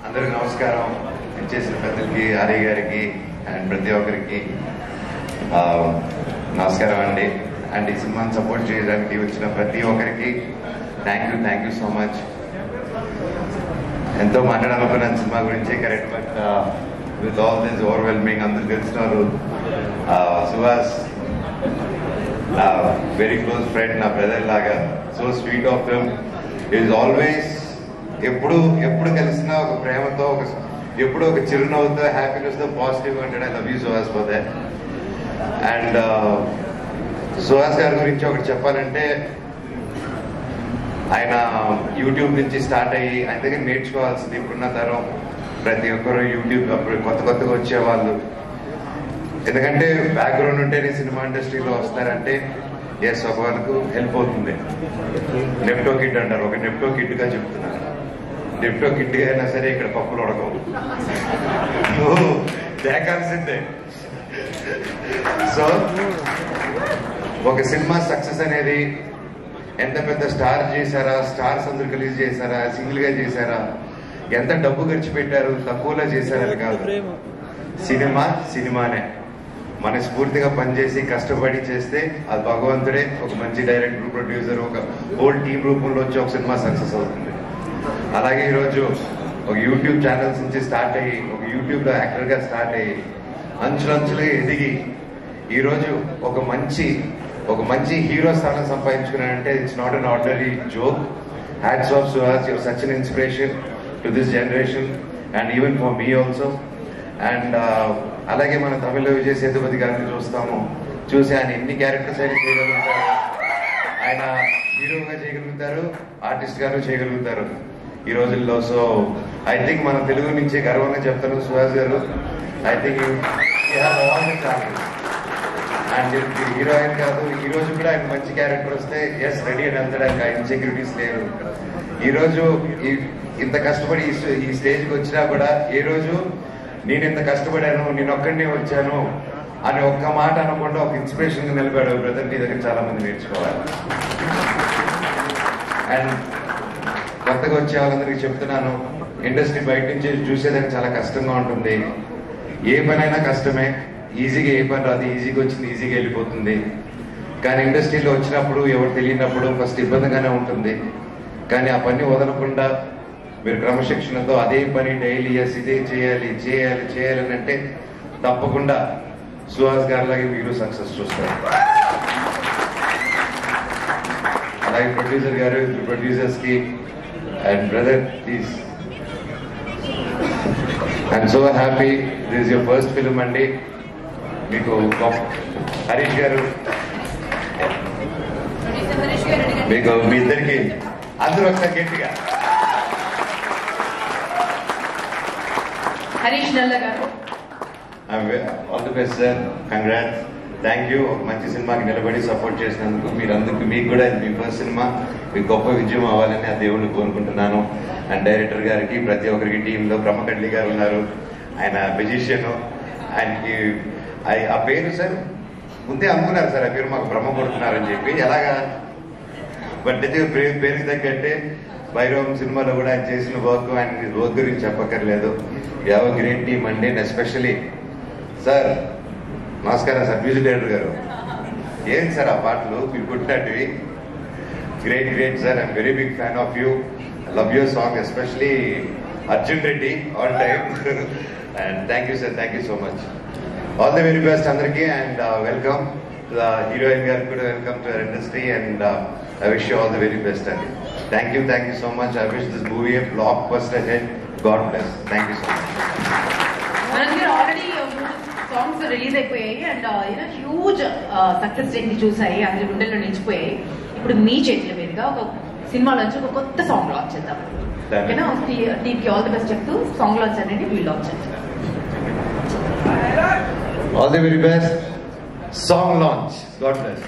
అందరికీ నమస్కారం. ఇచ్చేసిన పెద్దలకి, ఆర్య గారికి అండ్ ప్రతి ఒక్కరికి నమస్కారం అండి. అండ్ ఈ సినిమాని సపోర్ట్ చేయడానికి వచ్చిన ప్రతి ఒక్కరికి థ్యాంక్ యూ సో మచ్. ఎంతో మాట్లాడాలనుకున్నాను సినిమా గురించి, correct. But with all this overwhelming, అందరూ తెలిసినారు. సుహాస్ నా వెరీ క్లోజ్ ఫ్రెండ్, నా బ్రదర్ లాగా. So sweet of him. Is always ఎప్పుడు కలిసినా ఒక ప్రేమతో, ఎప్పుడు ఒక చిరునవ్వుతో, హ్యాపీనెస్ తో, పాజిటివ్ ఉంటాడు. I love you Suhas for that. And Suhas గారి గురించి ఒకటి చెప్పాలంటే, ఆయన యూట్యూబ్ నుంచి స్టార్ట్ అయ్యి ఆయన దగ్గర నేర్చుకోవాల్సింది ఇప్పుడున్న తరం ప్రతి ఒక్కరు. యూట్యూబ్ అప్పుడు కొత్తగా వచ్చేవాళ్ళు, ఎందుకంటే బ్యాక్గ్రౌండ్ ఉంటేనే సినిమా ఇండస్ట్రీలో వస్తారంటే ఎస్ ఒక వాళ్ళకు హెల్ప్ అవుతుంది. నెప్టో కిడ్ అంటారు, ఒక నెప్టో కిడ్ గా చెప్తున్నారు. నెప్టో కిడ్ అయినా సరే ఇక్కడ పప్పులు ఉడకవు, నువ్వు దేకాల్సిందే. సో ఒక సినిమా సక్సెస్ అనేది ఎంత పెద్ద స్టార్ చేశారా, స్టార్స్ అందరు కలిసి చేశారా, సింగిల్ గా చేశారా, ఎంత డబ్బు ఖర్చు పెట్టారు, తక్కువలో చేశారని కాదు. సినిమానే మనస్ఫూర్తిగా పనిచేసి కష్టపడి చేస్తే అది భగవంతుడే ఒక మంచి డైరెక్టర్, ప్రొడ్యూసర్, ఒక హోల్ టీమ్ రూపంలో వచ్చి ఒక సినిమా సక్సెస్ అవుతుంది. అలాగే ఈరోజు ఒక యూట్యూబ్ ఛానల్స్ నుంచి స్టార్ట్ అయ్యి, ఒక యూట్యూబ్ లో యాక్టర్ గా స్టార్ట్ అయ్యి అంచులంచులుగా ఎదిగి ఈరోజు ఒక మంచి హీరో స్థానం సంపాదించుకున్నాడంటే it's not an ordinary joke. Hats off Suhas, your such an inspiration to this generation and even for me also. And అలాగే మన తమిళ విజయ్ సేతుపతి గారిని చూసి ఆయన ఎన్ని క్యారెక్టర్స్ అయినా చేయగలుగుతారు. ఆయన హీరోగా చేయగలుగుతారు, ఆర్టిస్ట్ గారు చేయగలుగుతారు ఈ రోజుల్లో. సో ఐ థింక్ మన తెలుగు నుంచి గర్వంగా చెప్తాను సుహాస్ గారు, ఐ థింక్ అండ్ హీరోయిన్ కాదు, ఈ రోజు కూడా ఆయన మంచి క్యారెక్టర్ వస్తే ఎస్ రెడీ అని వెళ్తాడు. ఆయన ఇన్సెక్యూరిటీస్ లేవు. ఈ రోజు ఇంత కష్టపడి ఈ స్టేజ్కి వచ్చినా కూడా ఏ రోజు నేను ఇంత కష్టపడాను, నేను ఒక్కడినే వచ్చాను అని ఒక్క మాట అనకుండా ఒక ఇన్స్పిరేషన్ గా నిలబడాడు. బ్రదర్, నీ దగ్గర చాలా మంది నేర్చుకోవాలి. అండ్ కొత్తగా వచ్చే వాళ్ళందరికీ చెప్తున్నాను, ఇండస్ట్రీ బయట నుంచి చూసేదానికి చాలా కష్టంగా ఉంటుంది. ఏ పనైనా కష్టమే. ఈజీగా ఏ పని రాదు, ఈజీగా వచ్చింది ఈజీగా వెళ్ళిపోతుంది. కానీ ఇండస్ట్రీలో వచ్చినప్పుడు, ఎవరు తెలియనప్పుడు ఫస్ట్ ఇబ్బందిగానే ఉంటుంది. కానీ ఆ పని వదలకుండా మీరు క్రమశిక్షణతో అదే పని డైలీ ఇదే చేయాలి అంటే తప్పకుండా సుహాస్ గారిలాగే మీరు సక్సెస్ చూస్తారు. అలాగే ప్రొడ్యూసర్ గారు, ప్రొడ్యూసర్స్ కి and brother please, I'm so happy this your first film అండి. మీకు హరీష్ గారు, మీకు మీ ఇద్దరికి అందరూ ఒకసారి గట్టిగా హరీష్ నల్ల గారు, all the best sir, congrats, thank you. ఒక మంచి సినిమాకి నిలబడి సపోర్ట్ చేసినందుకు మీరందరికీ, మీకు కూడా మీ ఫస్ట్ సినిమా మీకు గొప్ప విజయం అవ్వాలని ఆ దేవుడిని కోరుకుంటున్నాను. అండ్ డైరెక్టర్ గారికి, ప్రతి ఒక్కరికి, టీంలో బ్రహ్మకడ్లి గారు ఉన్నారు, ఆయన మ్యూజిషియన్. ఆయనకి ఆ పేరు సార్ ముందే అనుకున్నారు సార్, ఆ పేరు మాకు బ్రహ్మ కొడుతున్నారని చెప్పి. ఎలాగా బట్ అయితే పేరుకి తగ్గట్టే భైరవం సినిమాలో కూడా ఆయన చేసిన వర్క్, ఆయన వర్క్ గురించి చెప్పక్కర్లేదు. హ్యావ్ అ గ్రేట్ టీమ్ అండి. ఎస్పెషల్లీ సార్, నమస్కారం సార్, మ్యూజిక్ డైరెక్టర్ గారు. ఏంటి సార్ ఆ పాటలు మీరు పుట్టినట్టువి, great sir. I'm very big fan of you. I love your song, especially Arjun Reddy all time. And thank you sir, thank you so much. All the very best అందరికీ. And welcome heroine గారికి కూడా, welcome to our industry. And I wish you all the very best. Thank you so much. I wish this movie a blockbuster ahead. God bless. Thank you so much. Already songs release అయిపోయాయి and huge success rate ని చూసాయి, అందరి గుండెల్లో నిలిచిపోయాయి. ఇప్పుడు మీ చేతుల మీదుగా ఒక సినిమాలోంచి ఒక కొత్త సాంగ్ లాంచ్ చేద్దాం. ఓకేనా? టీమ్కి ఆల్ ది బెస్ట్ చెప్తూ సాంగ్ లాంచ్ అనేది వీళ్ళు లాంచ్ చేద్దాం. All the very best. Song launch. God bless.